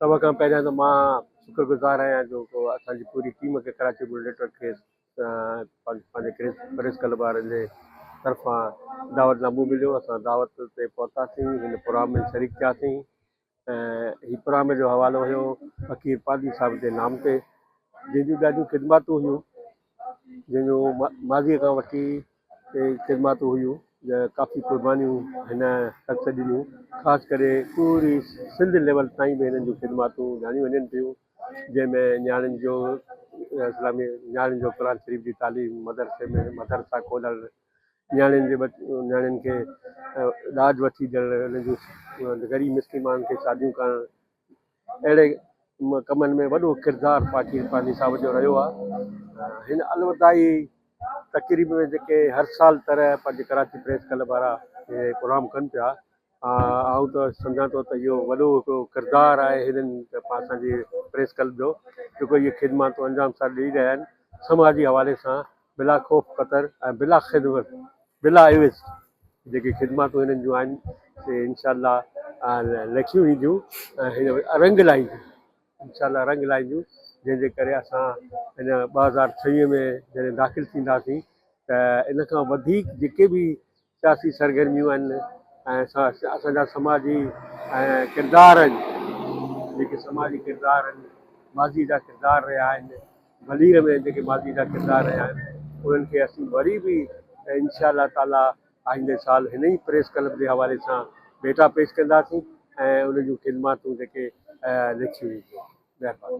सभ खां पहिरियां त मां शुक्रगुज़ार आहियां जो को असांजी पूरी टीम खे कराची बुल नेटवर्क खे पंहिंजे प्रेस क्लब वारनि जे तरफ़ां दावतनामो मिलियो। असां दावत ते पहुतासीं, हिन प्रोग्राम में शरीक थियासीं ऐं हीउ प्रोग्राम जो हवालो हुयो फ़कीर पादी साहिब जे नाम ते, जंहिंजूं ॾाढियूं ख़िदमतूं हुयूं, जंहिंजूं माज़ीअ खां वठी ख़िदमतूं हुयूं, काफ़ी कुर्बानियूं हिन शख़्स ॾिनियूं। ख़ासि करे पूरी सिंध लेवल ताईं बि हिननि जूं ख़िदमतूं ॼाणियूं वञनि पियूं, जंहिंमें न्याणियुनि जो इस्लामी न्याणियुनि जो क़ुर शरीफ़ जी तालीम, मदरसे में मदरसा खोलण, न्याणियुनि खे ॾाज वठी ॾियणु, हुननि जूं ग़रीब मिस्किन माण्हुनि खे शादियूं करणु, अहिड़े कमनि में वॾो किरदारु फ़कीर पादी साहिब जो रहियो आहे। हिन अलवदाई तक़रीब में जेके हर साल तरह पंहिंजे कराची प्रेस क्लब वारा इहे प्रोग्राम कनि पिया, आउं त सम्झां थो त इहो वॾो हिकिड़ो किरदारु आहे हिननि असांजे प्रेस क्लब जो, जेको इहे ख़िदमतूं अंजाम सां ॾेई रहिया आहिनि समाजी हवाले सां, बिला ख़ौफ़ ख़तर ऐं बिला ख़िदमत, बिला इविज़ जेके ख़िदमतूं हिननि जूं आहिनि से इनशा लिखियूं ईंदियूं ऐं हिन रंग लाईंदियूं, इनशा रंग लाईंदियूं, जंहिंजे करे असां हिन 2026 में जॾहिं दाख़िल थींदासीं त इन खां वधीक जेके बि सियासी सरगर्मियूं आहिनि ऐं असांजा समाजी ऐं किरदार आहिनि, जेके समाजी किरदार आहिनि, माज़ी जा किरदार रहिया आहिनि, वलीर में जेके माज़ी जा किरदार रहिया आहिनि, उन्हनि खे असीं वरी बि इनशा ताला आईंदे साल हिन ई प्रेस क्लब जे हवाले सां भेटा पेश कंदासीं ऐं उन जूं ख़िदमतूं जेके लिखियूं वेंदियूं। महिरबानी।